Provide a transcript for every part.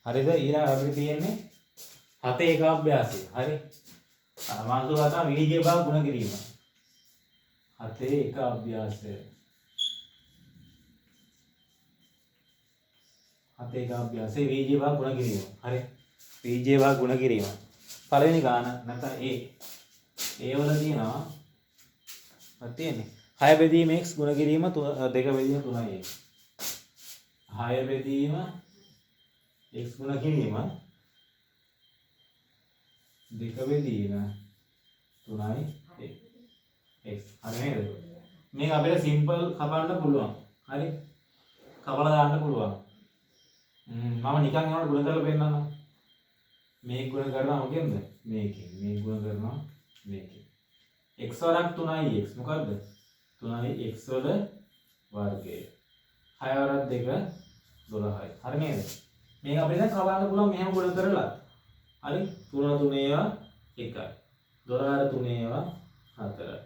හරිද? ඊළඟ අපිට තියෙන්නේ 7 ඒකාභ්‍යාසය. හරි. මානසික කතා වීර්ය බව ගුණ කිරීම. 7 ඒකාභ්‍යාසය. 7 ඒකාභ්‍යාසය වීර්ය බව ගුණ කිරීම. හරි. වීර්ය බව ගුණ කිරීම. පළවෙනි ගාන නැත්නම් ඒ වල තියෙනවා මොකක්ද තියෙන්නේ? 6 බෙදීම x ගුණ කිරීම 2 බෙදීම 3යි. 6 බෙදීම x ගුණ කිරීම 2 බෙදීම 3යි x. හරි නේද? මේක අපිට සිම්පල් කපන්න පුළුවන්. හරි? කපලා දාන්න පුළුවන්. මම නිකන් යනකොට ගුණ කරලා පෙන්නන්නම්. මේක ගුණ කරනවා මොකෙන්ද? මේකෙන්. මේක ගුණ කරනවා මේකෙන්. x වරක් 3යි x. මොකද්ද? 3යි x වල වර්ගය. 6 වරක් 2 12යි. හරි නේද? මේක අපිට දැන් කවන්න පුළුවන් මෙහෙම ගුණ කරලා. හරි? 3 3 ඒවා 1යි. 12 3 ඒවා 4යි.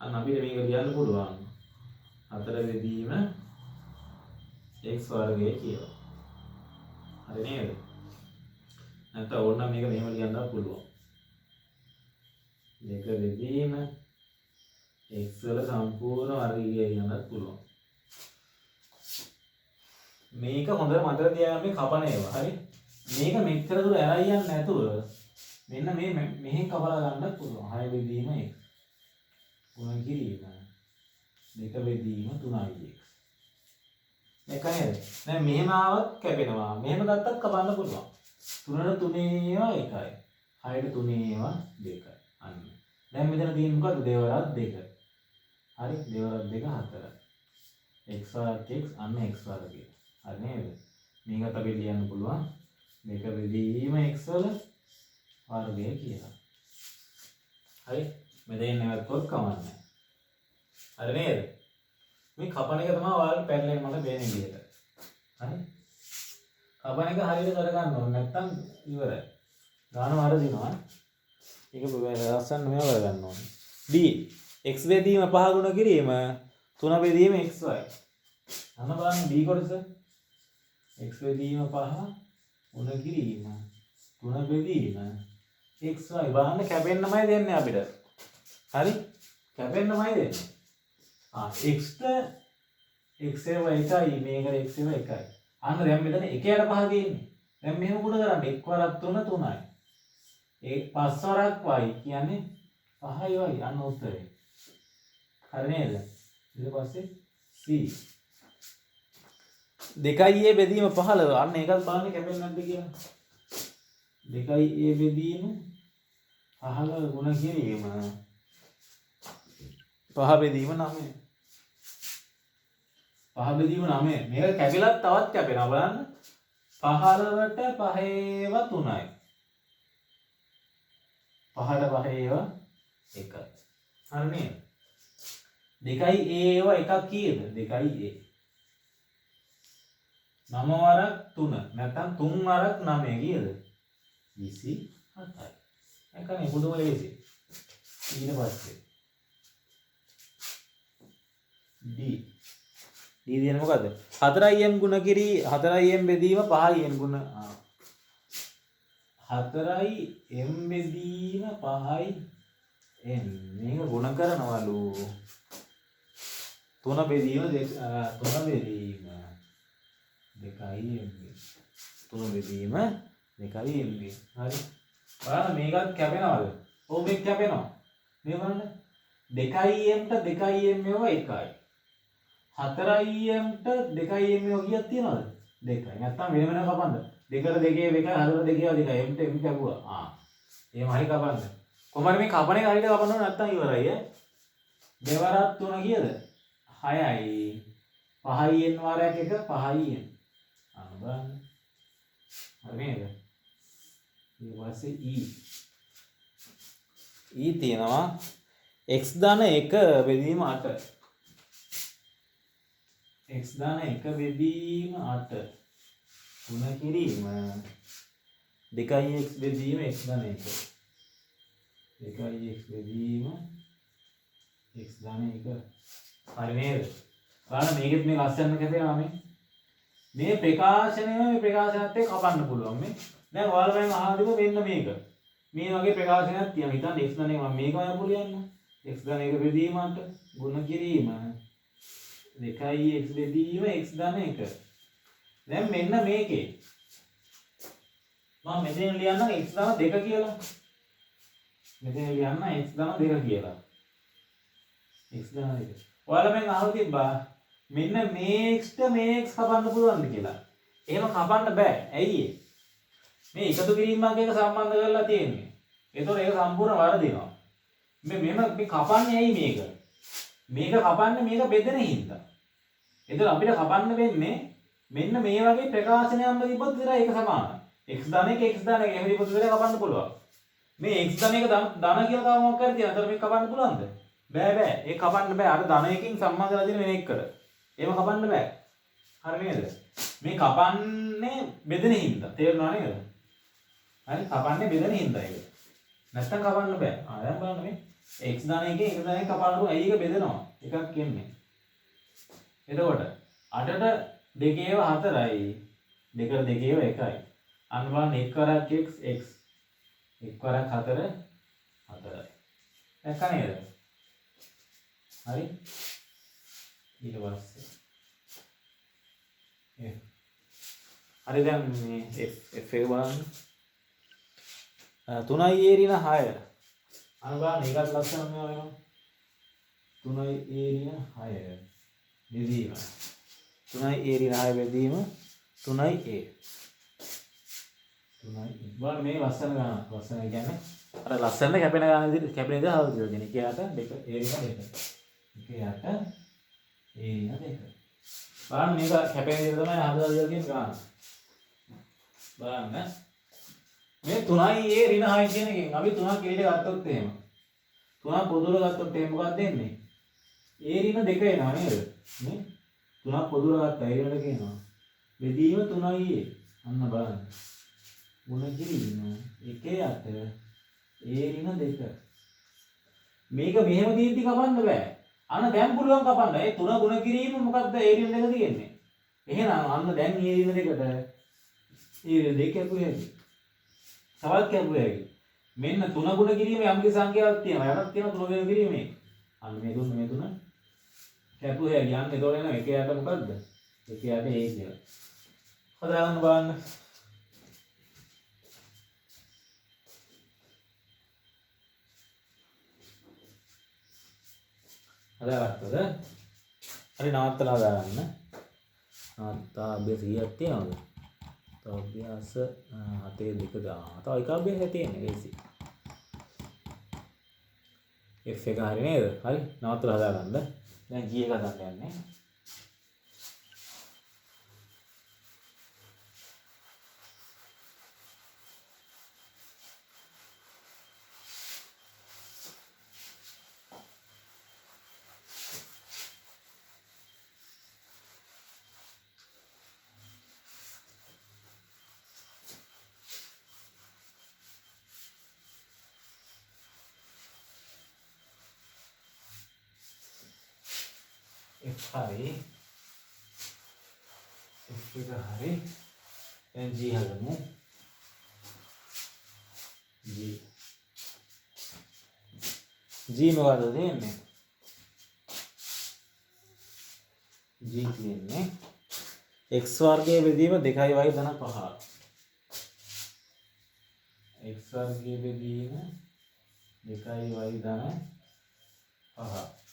අන්න අපිට මේක ලියන්න පුළුවන්. 4 බෙදීම x වර්ගය කියලා. හරි නේද? නැත්නම් ඕනනම් මේක මෙහෙම ලියන්නත් පුළුවන්. 2 බෙදීම x වල සම්පූර්ණ වර්ගය ලියන්නත් පුළුවන්. මේක හොඳට මතක තියාගන්න මේ කපන ඒවා. හරි? මේක මෙච්චර දුර ඇරයි යන්නේ නැතුව මෙන්න මේ මෙහෙන් කපලා ගන්නත් පුළුවන්. 6 බෙදීම x ගුණ කිරීම 2 බෙදීම 3යි x. මේක නේද? දැන් මෙහෙම ආවත් කැපෙනවා. මෙහෙම ගත්තත් කපන්න පුළුවන්. 3ට 3 ඒවා 1යි. 6ට 3 ඒවා 2යි. අන්න. දැන් මෙතන තියෙන්නේ මොකද්ද? දෙවරක් 2. හරි? දෙවරක් 2 4යි. x වරක් x අන්න x වර්ගය. හරි නේද? මේකත් අපි ලියන්න පුළුවන් 2 බෙදීම x වල වර්ගය කියලා. හරි? මෙතෙන් නැවතුත් කමන්නේ. හරි නේද? මේ කපන එක තමයි ඔයාලට පැටලෙන්න මට පේන විදිහට. හරි? කපන එක හරියට කරගන්න ඕනේ නැත්නම් ඉවරයි. ගාන වරදිනවා. ඒක ලස්සන මෙහෙම කරගන්න ඕනේ. D x බෙදීම 5 ගුණ කිරීම 3 බෙදීම xy. අන්න බලන්න D කොටස. x බෙදීම 5 ගුණ කිරීම 3 බෙදීම xy. බලන්න කැපෙන්නමයි දෙන්නේ අපිට. හරි? කැපෙන්නමයි දෙන්නේ. x ට x ඒව 1යි මේකට x ඒව 1යි. අන්න දැන් මෙතන 1ට 5 තියෙන්නේ. දැන් මෙහෙම ගුණ කරන්න 1 වරක් 3 3යි. ඒ 5 වරක් y කියන්නේ 5යි y. අන්න උත්තරේ. හරි නේද? ඊට පස්සේ c 2a බෙදීම 15. අන්න ඒකත් බලන්න කැපෙන්නේ නැද්ද කියලා. 2a බෙදීම 15 ගුණ කිරීම 5 බෙදීම 9. 5 බෙදීම 9. මේක කැපිලත් තවත් කැපෙනවා බලන්න. 15ට 5 ඒවා 3යි. 5ට 5 ඒවා 1යි. හරි නේද? 2යි a ඒවා එකක් කීයද? 2යි a. 9 වරක් 3. නැත්නම් 3 වරක් 9 කීයද? 27යි. ඒකනේ පුදුම ලේසි. ඊට පස්සේ D දින මොකද්ද? 4m ගුණ කිරි 4m බෙදීම 5m ගුණ 4m බෙදීම 5m මේක ගුණ කරනවලු 3 බෙදීම 3 බෙදීම 2m 3 බෙදීම 2m හරි බලන්න මේකත් කැපෙනවද? ඔව් මේක කැපෙනවා. මේ බලන්න 2m ට 2m ඒවා 1යි. 4m ට 2m ඒවා කීයක් තියනවද? 2යි. නැත්තම් වෙන වෙනම කපන්න. 2ට 2 1යි 4ට 2 2යි. m ට m කැපුවා. එහෙම හරි කපන්න. කොහමද මේ කපන එක හරියට කපන්න ඕන නැත්තම් ඉවරයි ඈ. දෙවරක් 3 කීයද? 6යි. 5යි n වාරයක් 1 5යි n. බලන්න. හරි නේද? ඊට පස්සේ e තියෙනවා x ධන 1 බෙදීම 8. x ධන 1 බෙදීම 8 ගුණ කිරීම 2x බෙදීම x ධන 1. 2x බෙදීම x ධන 1. හරි නේද? බලන්න මේකෙත් මේ ලස්සන කැපෙනවා මේ. මේ ප්‍රකාශනය මේ ප්‍රකාශනත් එක්ක කපන්න පුළුවන් මේ. දැන් ඔයාලා මම අහලා මෙන්න මේක. මේ වගේ ප්‍රකාශනයක් තියෙනවා. හිතන්න x ධන එක මම මේක වයපු ලියන්න. x ධන එක බෙදීමට ගුණ කිරීම 2x බෙදීම x ධන එක. දැන් මෙන්න මේකේ මම මෙතන ලියන්නම් x ධන 2 කියලා. මෙතන ලියන්න x ධන 2 කියලා. x ධන 2. ඔයාලා මම අහලා තිබ්බා මෙන්න මේ x ට මේ x කපන්න පුළුවන්ද කියලා. එහෙම කපන්න බෑ. ඇයි ඒ? මේ එකතු කිරීමක් එක සම්බන්ධ කරලා තියෙන්නේ. ඒතකොට ඒක සම්පූර්ණ වරදිනවා. මේ කපන්නේ ඇයි මේක? මේක කපන්නේ මේක බෙදෙන හින්දා. එතකොට අපිට කපන්න වෙන්නේ මෙන්න මේ වගේ ප්‍රකාශනයක් තිබ්බොත් විතරයි ඒක සමානයි. x ධන එක x ධන එක එහෙම තිබ්බොත් විතරයි කපන්න පුළුවන්. මේ x ධන එක ධන කියලා තව මොකක් කරේ තියෙනවද? මේක කපන්න පුළුවන්ද? බෑ බෑ. ඒක කපන්න බෑ. අර ධන එකකින් සම්බන්ධ කරලා තියෙන වෙන එකකට. එහෙම කපන්න බෑ. හරි නේද? මේ කපන්නේ බෙදෙන හින්දා. තේරුණා නේද? හරි කපන්නේ බෙදෙන හින්දා ඒක. නැත්තම් කපන්න බෑ. දැන් බලන්න මේ x ධන එකේ x ධන එක කපන්න පුළුවන්. ඇයි ඒක බෙදෙනවා? එකක් කියන්නේ. එතකොට 8ට 2 4යි. 2ට 2 1යි. අන්න බලන්න 1 වරක් x x 1 වරක් 4 4යි. දැක්ක නේද? හරි? ඊට පස්සේ හරි දැන් මේ f එක බලන්න 3i a ඍණ 6 අන්න බලන්න ඒකත් ලස්සන මේවා වෙනවා 3i a ඍණ 6 බෙදීම 3i a ඍණ 6 බෙදීම 3i a 3i බලන්න මේ ලස්සන ගාන ලස්සන කියන්නේ අර ලස්සන කැපෙන ගාන විදිහට කැපෙන විදිහට හදලා තියෙනවා කියන්නේ එකයට 2 a ඍණ 2 එකයට a ඍණ 2 බලන්න මේක කැපෙන විදිහට තමයි හදලා දෙලා තියෙන ගාන බලන්න මේ 3i a ඍණ 6 කියන එකෙන් අපි 3ක් එළියට ගත්තොත් එහෙම 3ක් පොදුර ගත්තොත් එහෙම මොකක්ද එන්නේ a ඍණ 2 එනවා නේද මේ 3ක් පොදුර ගත්තා a ඍණ 2 එනවා බෙදීම 3i a අන්න බලන්න ගුණ කිරීම 1 යට a ඍණ 2 මේක මෙහෙම දීද්දි කපන්න බෑ අන්න දැන් පුළුවන් කපන්න ඒ 3 ගුණ කිරීම මොකක්ද a ඍණ 2 තියෙන්නේ එහෙනම් අන්න දැන් a ඍණ 2ට a ඍණ 2 කැපුවේ හැකි තවත් කැපුවේ හැකි මෙන්න 3 ගුණ කිරීම යම් කිසි සංඛ්‍යාවක් තියෙනවා යටත් තියෙන 3 ගුණ කිරීමේ අන්න මේ 3 කැපුවේ හැකි යන්න එතකොට එන 1 යට මොකද්ද 1 යට a කියලා හදාගන්න බලන්න හදාගත්තද හරි නවත්තලා හදාගන්න තා අභ්‍යාස කීයක් තියෙනවද තව අභ්‍යාස 7 2 ගාන තව එක අභ්‍යාසයක් තියෙනවා ඒසි f එක හරි නේද හරි නවත්තලා හදාගන්න දැන් g එක හදන්න යන්නේ හරි f එක හරි දැන් g හදමු g මොකද දෙන්නේ g කියන්නේ x වර්ගයේ බෙදීම 2y ධන 5 x වර්ගයේ බෙදීම 2y ධන 5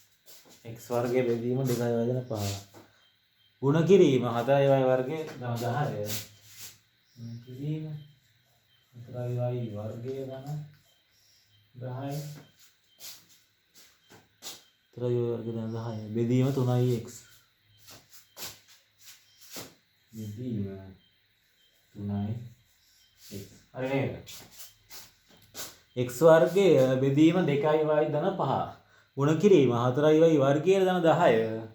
x වර්ගයේ බෙදීම 2y ධන 5 ගුණ කිරීම 4y වර්ගයේ ධන 10 ගුණ කිරීම 4y වර්ගයේ ධන 10 4y වර්ගයේ ධන 10 බෙදීම 3x බෙදීම 3x හරි නේද x වර්ගයේ බෙදීම 2y ධන 5 ගුණ කිරීම 4y වර්ගයේ ධන 10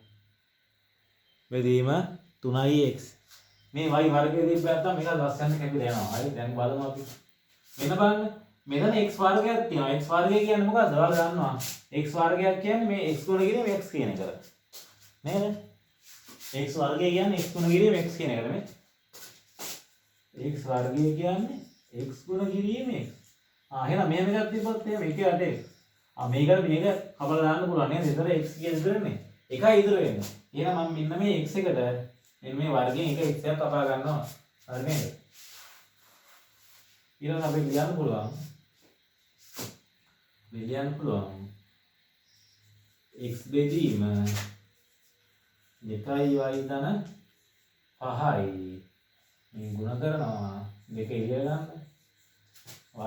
බෙදීම 3x මේ y වර්ගයේ දීපු නැත්නම් මේක ලස්සන කැපිලා යනවා. හරි දැන් බලමු අපි. මෙන්න බලන්න. මෙතන x වර්ගයක් තියෙනවා. x වර්ගය කියන්නේ මොකද්ද? ඔයාලා දන්නවා. x වර්ගයක් කියන්නේ මේ x ගුණ කිරීම x කියන එක. නේද? x වර්ගය කියන්නේ x ගුණ කිරීම x කියන එකට මේ. x වර්ගය කියන්නේ x ගුණ කිරීම x. එහෙනම් මෙහෙම එකක් තිබ්බොත් එහෙම එක යටේ. මේකට මේක කපලා දාන්න පුළුවන් නේද? ඒතර x කියන ඉදරනේ. එකයි ඉදර වෙන්නේ. එහෙනම් මම මෙන්න මේ x එකට මෙන්න මේ වර්ගයෙන් එක x එකක් කපා ගන්නවා. හරි නේද? ඊළඟ අපිට ලියන්න පුළුවන්. x බෙදීම 2y ධන 5යි. මේ ගුණ කරනවා දෙක ඉලිය ගන්න.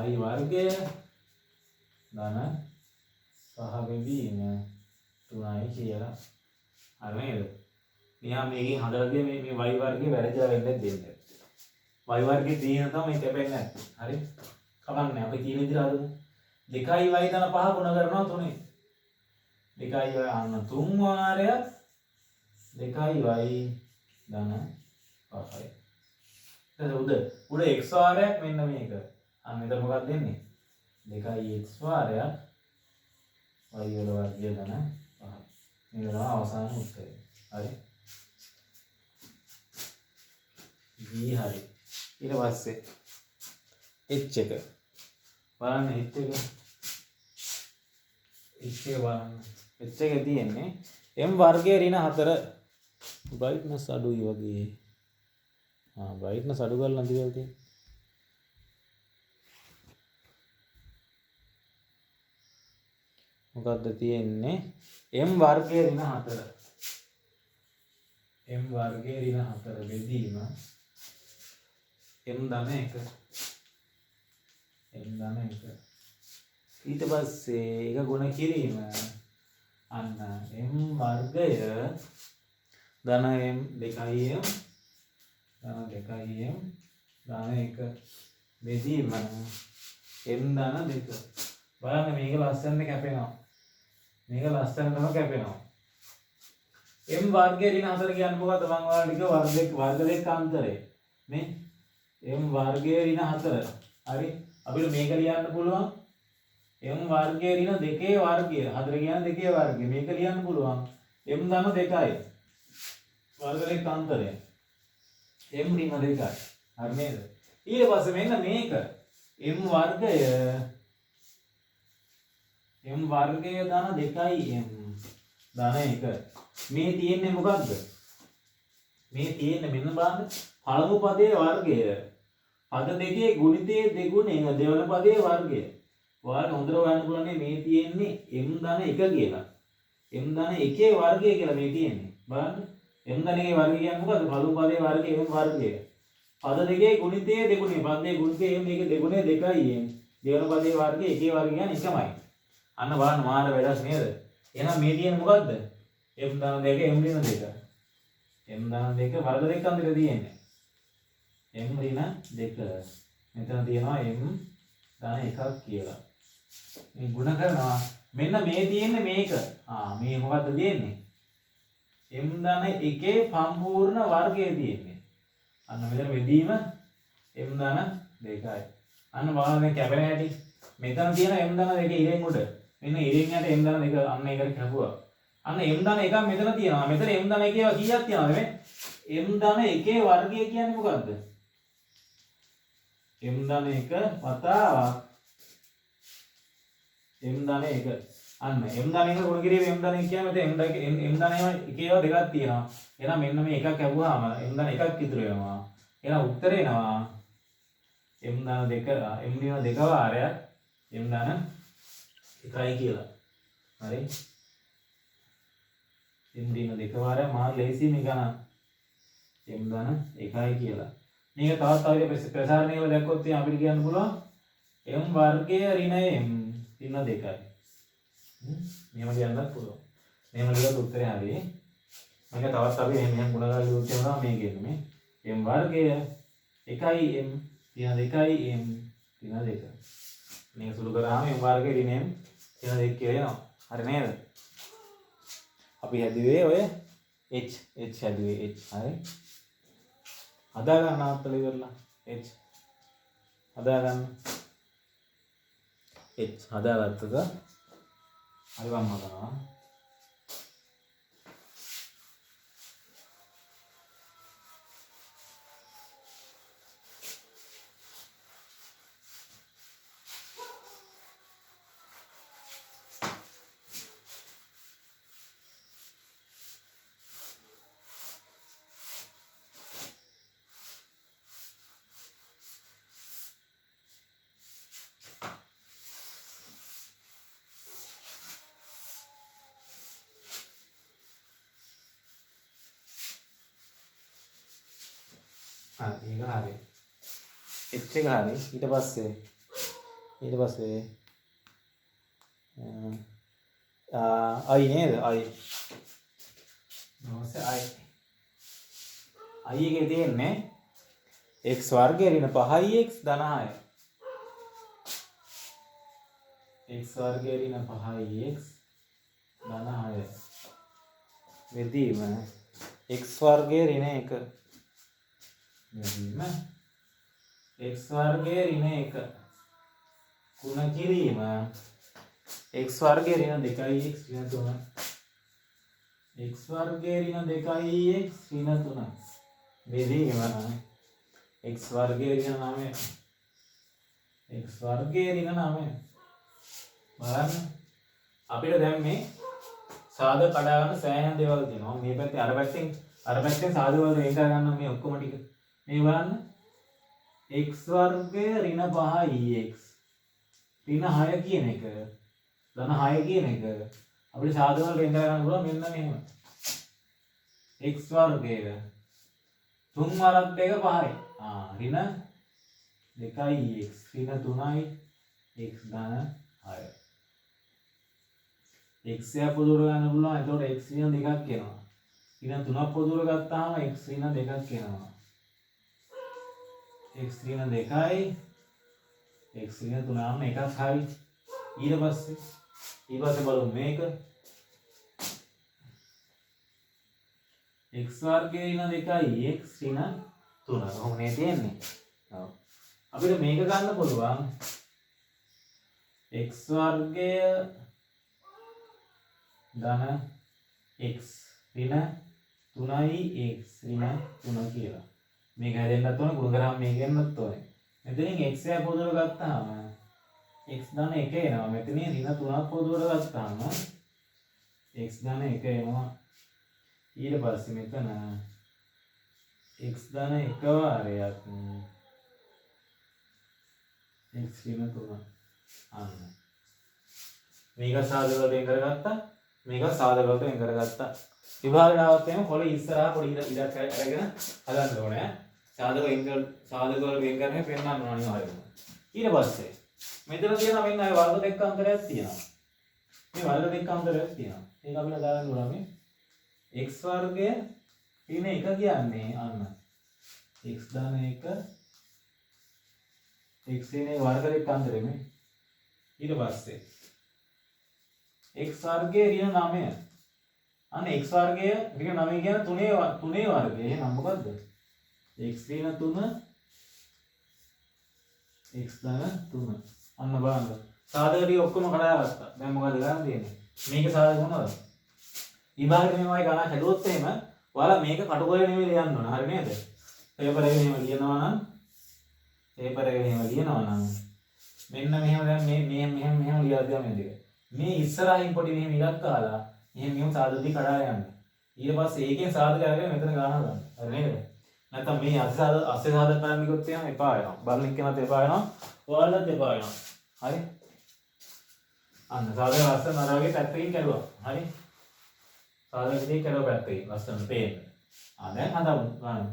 y වර්ගය ධන 5 බෙදීම 3යි කියලා. හරි නේද? මෙහා මේකෙන් හදලා තියෙන මේ y වර්ගය වැරදිලා වෙන්නේ දෙන්න. y වර්ගයේ තියෙන තමයි මේ කැපෙන්නේ නැත්තේ. හරි? කවන්නේ අපි තියෙන විදිහට හදමු. 2y ධන 5 ගුණ කරනවා 3යි. 2y අන්න 3 වාරයක් 2y ධන 5යි. එතන උඩ x වාරයක් මෙන්න මේක. අන්න මෙතන මොකක්ද දෙන්නේ? 2x වාරයක් y වල වර්ගය ධන 5. මේක තමයි අවසාන උත්තරය. හරි? හරි. ඊට පස්සේ h එක බලන්න h එක බලන්න h එකේ තියෙන්නේ m වර්ගය ඍණ 4 brightness අඩුයි වගේ. brightness අඩු කරලා තියලා තියෙන්නේ. මොකද්ද තියෙන්නේ? m වර්ගය ඍණ 4. m වර්ගය ඍණ 4 බෙදීම m ධන 1. ඊට පස්සේ එක ගුණ කිරීම අන්න m වර්ගය ධන m 2m ධන 2m ධන 1 බෙදීම m ධන 2. බලන්න මේක ලස්සනට කැපෙනවා. මේක ලස්සනටම කැපෙනවා. m වර්ගය ඍණ 4 කියන්නේ මොකද්ද? මම ඔයාලට කිව්වා වර්ග දෙක අන්තරය. මේ m වර්ගය ඍණ 4. හරි? අපිට මේක ලියන්න පුළුවන් m වර්ගය ඍණ 2 වර්ගය. 4 කියන්නේ 2 වර්ගය. මේක ලියන්න පුළුවන් m ධන 2යි. වර්ග දෙක අන්තරය. m ඍණ 2යි. හරි නේද? ඊට පස්සේ මෙන්න මේක m වර්ගය ධන 2යි m ධන 1. මේ තියෙන්නේ මොකද්ද? මේ තියෙන්නේ මෙන්න බලන්න පළමු පදයේ වර්ගය. පද දෙකේ ගුණිතයේ දෙගුණය දෙවන පදයේ වර්ගය. ඔයාලට හොඳට හොයන්න පුළුවන් මේ තියෙන්නේ m ධන 1 කියලා. m ධන 1 වර්ගය කියලා මේ තියෙන්නේ. බලන්න. m ධන 1 වර්ගය කියන්නේ මොකද්ද? පළමු පදයේ වර්ගය m වර්ගය. පද දෙකේ ගුණිතයේ දෙගුණය. පදයේ ගුණිතයේ m මේකේ දෙගුණය 2යි m. දෙවන පදයේ වර්ගය 1 වර්ගය කියන්නේ එකමයි. අන්න බලන්න මාර වැඩක් නේද? එහෙනම් මේ තියෙන්නේ මොකද්ද? m ධන 2 m ඍණ 2. m ධන 2 වර්ග දෙක අතර තියෙන්නේ. m ඍණ 2. මෙතන තියෙනවා m ධන 1ක් කියලා. මේ ගුණ කරනවා. මෙන්න මේ තියෙන්නේ මේක. මේ මොකද්ද තියෙන්නේ? m ධන 1 සම්පූර්ණ වර්ගය තියෙන්නේ. අන්න මෙතන බෙදීම m ධන 2යි. අන්න බලන්න දැන් කැපෙන හැටි. මෙතන තියෙන m ධන 2 ඉරෙන් උඩ. මෙන්න ඉරෙන් යට m ධන 2 අන්න ඒකට කැපුවා. අන්න m ධන 1ක් මෙතන තියෙනවා. මෙතන m ධන 1 කීයක් තියෙනවද මේ? m ධන 1 වර්ගය කියන්නේ මොකද්ද? m ධන 1 වතාවක් m ධන 1. අන්න m ධන 1 ගුණ කිරීම m ධන 1 කියන්නේ මෙතන m ධන 1 ඒවා දෙකක් තියෙනවා. එහෙනම් මෙන්න මේ එකක් ලැබුවාම m ධන 1ක් ඉතුරු වෙනවා. එහෙනම් උත්තරේ එනවා m ධන 2 m ඍණ 2 වාරයක් m ධන 1යි කියලා. හරි? m ඍණ 2 වාරයක් මාත් ලේසි මේ ගණන්. m ධන 1යි කියලා. මේක තවත් ප්‍රසාරණයව දැක්කොත් අපිට කියන්න පුළුවන් m වර්ගය ඍණ m ඍණ 2යි. මේව කියන්නත් පුළුවන්. මේව ලියලා උත්තරය හරි. මේක තවත් අපි එහෙම ගුණ කරලා ලියුවොත් එනවා මේ කියන්නේ m වර්ගය 1යි m ඍණ 2යි m ඍණ 2. මේක සුළු කරාම m වර්ගය ඍණ m ඍණ 2 කියලා එනවා. හරි නේද? අපි හැදුවේ ඔය h හැදුවේ h. හරි. හදා ගන්න ආත්තල ඉවරලා h හදා ගන්න h හදාගත්තද හරි වම් හදනවා හරි. ඒක හරි. h එක හරි. ඊට පස්සේ i නේද? i එකේ තියෙන්නේ x වර්ගය ඍණ 5x ධන 6. x වර්ගය ඍණ 5x ධන 6. මෙදීම x වර්ගය ඍණ 1. මෙදීම x වර්ගය ඍණ 1 ගුණ කිරීම x වර්ගය ඍණ 2x ඍණ 3. x වර්ගය ඍණ 2x ඍණ 3. මෙදීම x වර්ගය ඍණ 9. x වර්ගය ඍණ 9. බලන්න අපිට දැන් මේ සාධක කඩා ගන්න සෑහෙන දේවල් තියෙනවා. මේ පැත්තේ අර පැත්තෙන් සාධක වල වෙන් කර ගන්න මේ ඔක්කොම ටික. මේ බලන්න x වර්ගය ඍණ 5x ඍණ 6 කියන එක ධන 6 කියන එක අපිට සාධක වල වෙන් කර ගන්න පුළුවන් මෙන්න මෙහෙම. x වර්ගය 3 වරක් 2 5යි. ඍණ 2x ඍණ 3යි x ධන 6. x එක පොදුර ගන්න පුළුවන්. එතකොට x ඍණ 2ක් එනවා. ඍණ 3ක් පොදුර ගත්තාම x ඍණ 2ක් එනවා. x ඍණ 2යි x ඍණ 3 නම් එකක් හරි. ඊට පස්සේ බලමු මේක x වර්ගය ඍණ 2යි x ඍණ 3. කොහොමනේ තියෙන්නේ? ඔව්. අපිට මේක ගන්න පුළුවන් x වර්ගය ධන x ඍණ 3යි x ඍණ 3 කියලා. මේක හැදෙන්නත් ඕනේ ගුණ කරාම මේක එන්නත් ඕනේ. මෙතනින් x එක පොදුර ගත්තාම x ධන 1 එනවා. මෙතනින් ඍණ 3ක් පොදුර ගත්තාම x ධන 1 එනවා. ඊට පස්සේ මෙතන x ධන 1 වාරයක් x ඍණ 3. අන්න මේක සාධක වලට වෙන් කරගත්තා. මේක සාධක වලට වෙන් කරගත්තා. විභාගයට આવත් එහෙම කොළ ඉස්සරහා පොඩි ඉඩක් අරගෙන හදන්න ඕනේ. සාධක වලට වෙන් කරන්නේ පෙන්නන්න ඕනේ අනිවාර්යයෙන්ම. ඊට පස්සේ මෙතන තියෙනවා මෙන්න අය වර්ග දෙක අන්තරයක් තියෙනවා. මේ වර්ග දෙක අන්තරයක් තියෙනවා. ඒක අපිට දාන්න ඕන මේ x වර්ගය ඍණ 1 කියන්නේ අන්න x ධන 1 x ඍණ වර්ග දෙක අන්තරේ මේ. ඊට පස්සේ x වර්ගය ඍණ 9. අන්න x වර්ගය ඍණ 9 කියන 3 වර්ගය. එහෙනම් මොකද්ද? x ඍණ 3 x ධන 3. අන්න බලන්න. සාධක ටික ඔක්කොම කඩාගත්තා. දැන් මොකද ගන්න තියෙන්නේ? මේක සාධක මොනවද? විභාගෙ මේවයි ගණන් හැදුවොත් එහෙම ඔයාලා මේක කටුකොලේ නෙමෙයි ලියන්න ඕන. හරි නේද? පේපර් එකේ මෙහෙම ලියනවා නම් මෙන්න මෙහෙම දැන් මෙහෙම ලියලා තියා මේ දෙක. මේ ඉස්සරහින් පොඩි මෙහෙම ඉලක්ක කාලා මෙහෙම සාධක ටික කඩා යන්න. ඊට පස්සේ ඒකෙන් සාධක අරගෙන මෙතන ගණන් ගන්න. හරි නේද? නැත්නම් මේ අස්සේ සාධක ගන්න ගියොත් එහෙම එපා වෙනවා. බලන එක්කෙනාට එපා වෙනවා. ඔයාලටත් එපා වෙනවා. හරි? අන්න සාධක ලස්සන අරගෙන පැත්තකින් කැඩුවා. හරි? සාධක දෙක කැඩුවා පැත්තකින් ලස්සන පේන්න. දැන් හදමු ගන්න.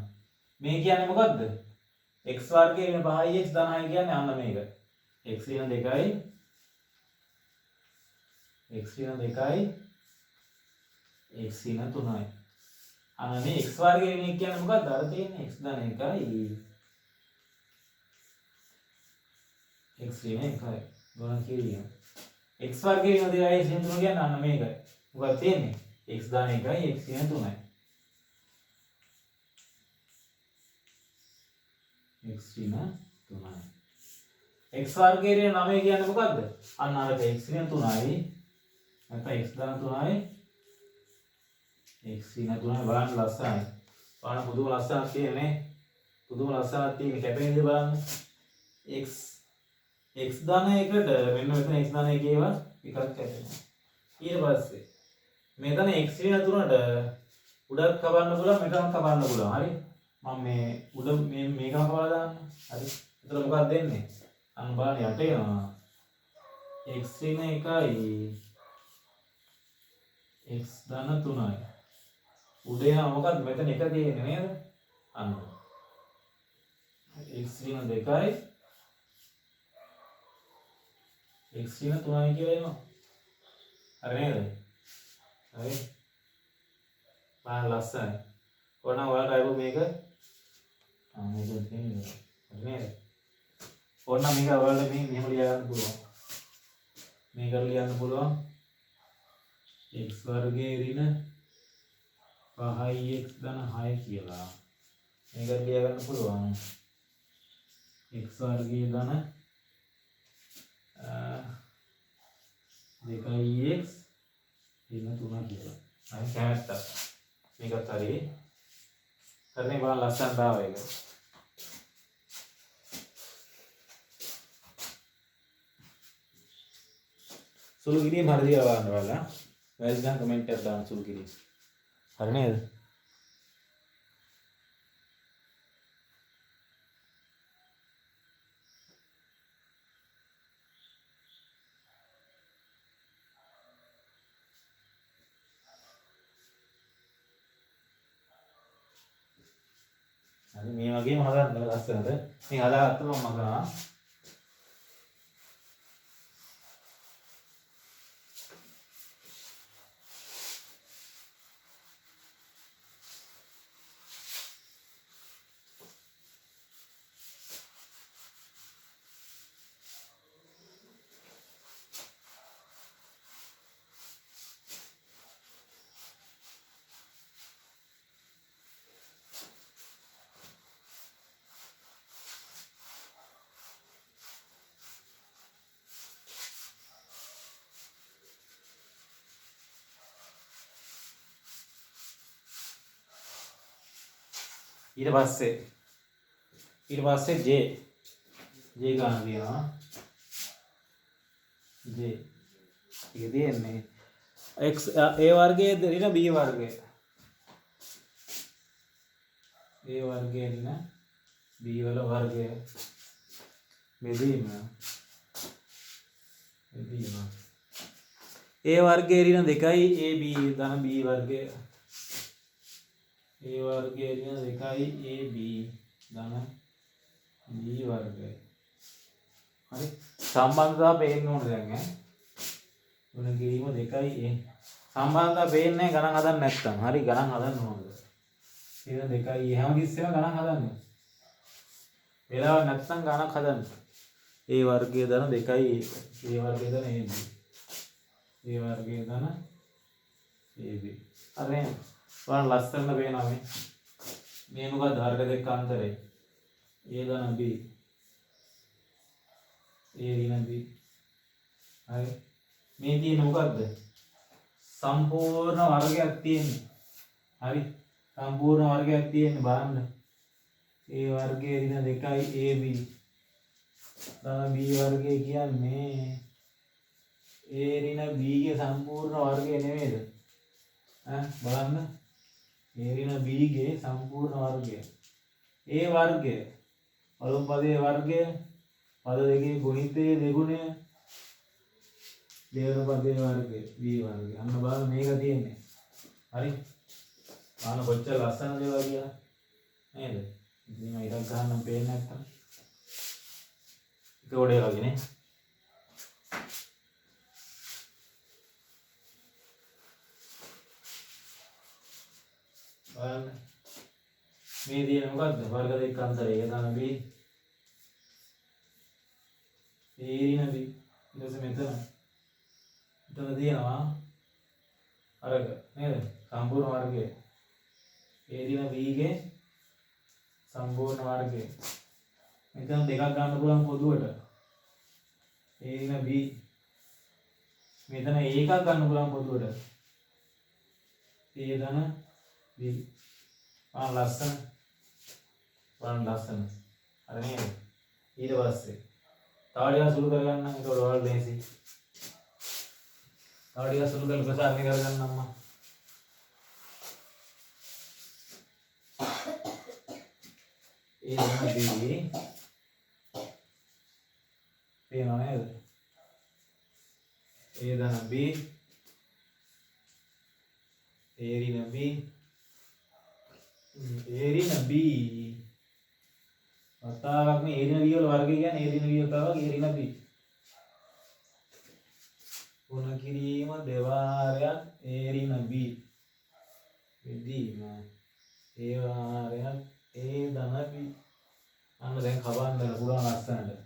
මේ කියන්නේ මොකද්ද? x වර්ගය වෙන 5x ධන 6 කියන්නේ අන්න මේක. x ඍණ 2යි x ඍණ 2යි x ඍණ 3යි. අන්න මේ x වර්ගය වෙන එක කියන්නේ මොකද්ද? අර තියෙන්නේ x ධන 1යි x ඍණ 1යි. ගණන් කිරීම. x වර්ගය වෙන 2යි x ඍණ 3 කියන්නේ අන්න මේක. මොකක්ද තියෙන්නේ? x ධන 1යි x ඍණ 3යි. x ඍණ 3යි. x වර්ගය ඍණ 9 කියන්නේ මොකද්ද? අන්න අර x ඍණ 3යි නැත්නම් x ධන 3යි x ඍණ 3යි. බලන්න ලස්සනයි. බලන්න පුදුම ලස්සනක් තියෙන්නේ. පුදුම ලස්සනක් තියෙන්නේ. කැපෙන්නේ බලන්න. x ධන 1ට මෙන්න මෙතන x ධන 1 ඒවා එකක් කැපෙනවා. ඊට පස්සේ මෙතන x ඍණ 3ට උඩක් කපන්න පුළුවන් මෙතන කපන්න පුළුවන්. හරි? මම මේ උඩ මේකම කපලා දාන්න. හරි? එතකොට මොකක්ද දෙන්නේ? අන්න බලන්න යට එනවා. x ඍණ 1යි x ධන 3යි. උඩ එනවා මොකද්ද? මෙතන එක තියෙන්නේ නේද? අන්න. x ඍණ 2යි x ඍණ 3යි කියලා එනවා. හරි නේද? හරි. බලන්න ලස්සනයි. ඕනනම් ඔයාලට අයව මේක මේක තියෙන්නේ. හරි නේද? ඕනනම් මේක ඔයාලට මෙහෙම ලියා ගන්න පුළුවන්. මේකට ලියන්න පුළුවන් x වර්ගයේ ඍණ 5x ධන 6 කියලා. මේකට ලියා ගන්න පුළුවන් x වර්ගයේ ධන 2x ඍණ 3 කියලා. අය කැමැත්ත. මේකත් හරි. හරිනේ බලන්න ලස්සනට ආවා ඒක. සුළු කිරීම හරි කියලා බලන්න ඔයාලා. වැස් ගන්න කමෙන්ට් එකක් දාන්න සුළු කිරීම. හරි නේද? හරි මේ වගේම හදන්න ලස්සනට. මේ හදාගත්තම මම කරනවා. ඊට පස්සේ j ගන්න තියෙනවා. j ඒක තියෙන්නේ x a වර්ගයේ ඍණ b වර්ගය. a වර්ගයේ ඍණ b වල වර්ගය බෙදීම a වර්ගයේ ඍණ 2යි ab ධන b වර්ගය. a වර්ගයේ ඍණ 2යි ab ධන b වර්ගය. හරි සම්බන්ධතාව පේන්න ඕනේ දැන් ඈ. උන කිරීම 2යි a සම්බන්ධතාව පේන්නේ ගණන් හදන්න නැත්නම්. හරි ගණන් හදන්න ඕනද? ඍණ 2යි හැම කිස්සෙම ගණන් හදන්න. වෙලාවක් නැත්නම් ගණන් හදන්න. a වර්ගයේ ධන 2යි a වර්ගයේ ධන ab a වර්ගයේ ධන ab. හරි බලන්න ලස්සනට පේනවා මේ. මේ මොකද වර්ග දෙක අතරේ a ධන b a ඍණ b. හරි මේ තියෙන මොකද්ද? සම්පූර්ණ වර්ගයක් තියෙන්නේ. හරි සම්පූර්ණ වර්ගයක් තියෙන්නේ බලන්න. a වර්ගයේ ඍණ 2යි ab ධන b වර්ගය කියන්නේ a ඍණ b ගේ සම්පූර්ණ වර්ගය නෙමෙයිද? බලන්න a ඍණ b ගේ සම්පූර්ණ වර්ගය. a වර්ගය පළමු පදයේ වර්ගය පද දෙකේ ගුණිතයේ දෙගුණය දෙවන පදයේ වර්ගය b වර්ගය. අන්න බලන්න මේක තියෙන්නේ. හරි බලන්න කොච්චර ලස්සනද ඒවා කියලා නේද? ඉතින් මම ඉරක් ගන්නම් පේන්නේ නැත්තම් ඒක උඩේ වගේ නේ. බලන්න මේ තියෙන මොකද්ද? වර්ග දෙක අතරේ a ධන b a ඍණ b. ඊට පස්සේ මෙතන තියෙනවා අරක නේද? සම්පූර්ණ වර්ගය. a ඍණ b ගේ සම්පූර්ණ වර්ගය. මෙතන දෙකක් ගන්න පුළුවන් පොදුවට. a ඍණ b. මෙතන එකක් ගන්න පුළුවන් පොදුවට. a ධන b. ලස්සන. හරි නේද? ඊට පස්සේ තව ටිකක් සුළු කරගන්න. ඒක ඔයාලට ලේසි. තව ටිකක් සුළු කරලා ප්‍රසාරණය කරගන්න අම්මා. a ධන b පේනව නේද? a ධන b a ඍණ b a ඍණ b කතාවක් මේ ඒරින වී වල වර්ගය කියන්නේ ඒරින වී වතාවක් ඒරින වී. ගුණ කිරීම දෙවාරයක් ඒරින වී. විදීම ඒ වාරයක් ඒ ධන වී. අන්න දැන් කවන්න බැල පුරා ලස්සනට.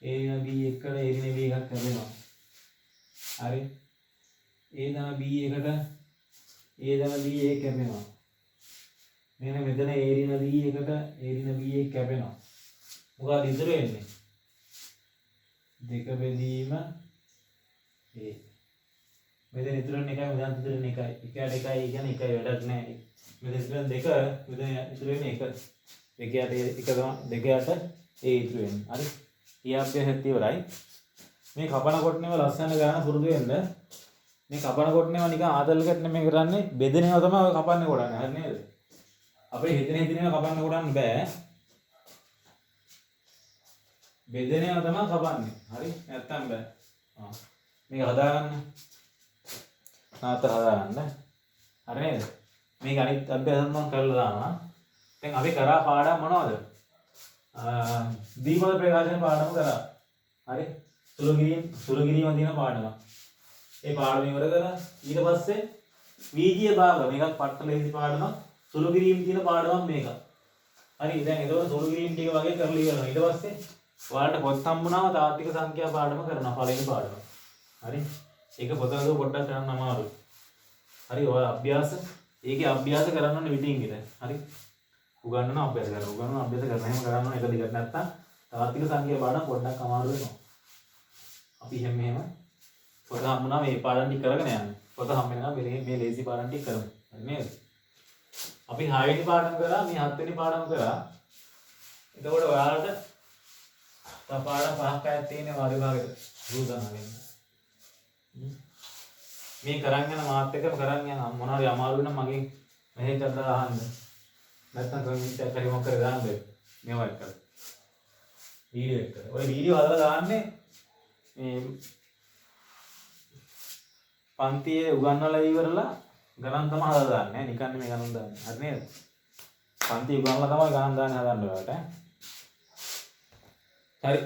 ඒරින වී එකට ඒරින වී එකක් කරනවා. හරි. ඒ ධන වී එකට ඒ ධන වී එක කැපෙනවා. මෙන්න මෙතන ඒරින වී එකට ඒරින වී එක කැපෙනවා. මොකද ඉදිරිය එන්නේ? දෙක බෙදීම ඒ. මෙතන ඉදිරියෙන් එකයි මෙතන ඉදිරියෙන් එකයි. එකට එකයි කියන්නේ එකයි වැඩක් නැහැ. මෙතන ඉදිරියෙන් දෙක මෙතන ඉදිරියෙන් එක. දෙකයට එක තමයි දෙකයට ඒ ඉදිරියෙන්. හරි. ඊයබ්බයත් ඉවරයි. මේ කපන කොටනේම ලස්සන ගන්න පුරුදු වෙන්න. මේ කපන කොටනේම නිකන් ආදල්කට නෙමෙයි කරන්නේ බෙදෙනේම තමයි ඔය කපන්නේ කොටන්නේ. හරි නේද? අපේ හිතේම කපන්න කොටන්න බෑ. බෙදෙනේම තමයි කපන්නේ. හරි? නැත්තම් බෑ. මේක හදාගන්න. නාතර හදාගන්න. හරි නේද? මේක අනිත් අභ්‍යාසත් මම කරලා දානවා. දැන් අපි කරා පාඩම් මොනවද? දීපල ප්‍රකාශන පාඩම කරා. හරි? සුළුගිරීම දින පාඩම. ඒ පාඩම ඉවර කරා. ඊට පස්සේ වීජීය භාග මේකත් පට්ට ලේසි පාඩමක්. සුළුගිරීම තියෙන පාඩමක් මේක. හරි දැන් ඒකවල සුළුගිරීම ටික වගේ කරලා ඉවරනවා. ඊට පස්සේ ඔයාලට පොත් හම්බුනාම තාත්වික සංඛ්‍යා පාඩම කරනවා පළවෙනි පාඩම. හරි? ඒක පොතේ පොඩ්ඩක් කරන්න අමාරුයි. හරි ඔය අභ්‍යාස ඒකේ අභ්‍යාස කරන්න ඕනේ විදිහින් ඉතින්. හරි? උගන්නන අභ්‍යාස කරනවා. උගන්නන අභ්‍යාස කරනවා. එහෙම කරන්න ඕනේ එක දිගට නැත්තම් තාත්වික සංඛ්‍යා පාඩම පොඩ්ඩක් අමාරු වෙනවා. අපි මෙහෙම පොත හම්බුනාම මේ පාඩම් ටික කරගෙන යන්න. පොත හම්බ වෙනවා මේ ලේසි පාඩම් ටික කරමු. හරි නේද? අපි 6 වෙනි පාඩම කරා මේ 7 වෙනි පාඩම කරා. එතකොට ඔයාලට තව පාඩම් 5ක් අයත් තියෙනවා වාරි භාගෙට රූදානගෙන. මේ කරන් යන මාත් එක්කම කරන් යන මොනවා හරි අමාරු වෙනම් මගෙන් මෙහෙට අදලා අහන්න. නැත්තම් කමෙන්ට් එකක් හරි මොකක් කර දාන්න බෑ. මේවා එක්ක. වීඩියෝ එක්ක. ඔය වීඩියෝ හදලා දාන්නේ මේ පන්තියේ උගන්වලා ඉවරලා ගණන් තමයි හදලා දාන්නේ. නිකන් නෙමෙයි ගණන් දාන්නේ. හරි නේද? පන්ති උගන්වලා තමයි ගණන් දාන්නේ හදන්න ඔයාලට. හරි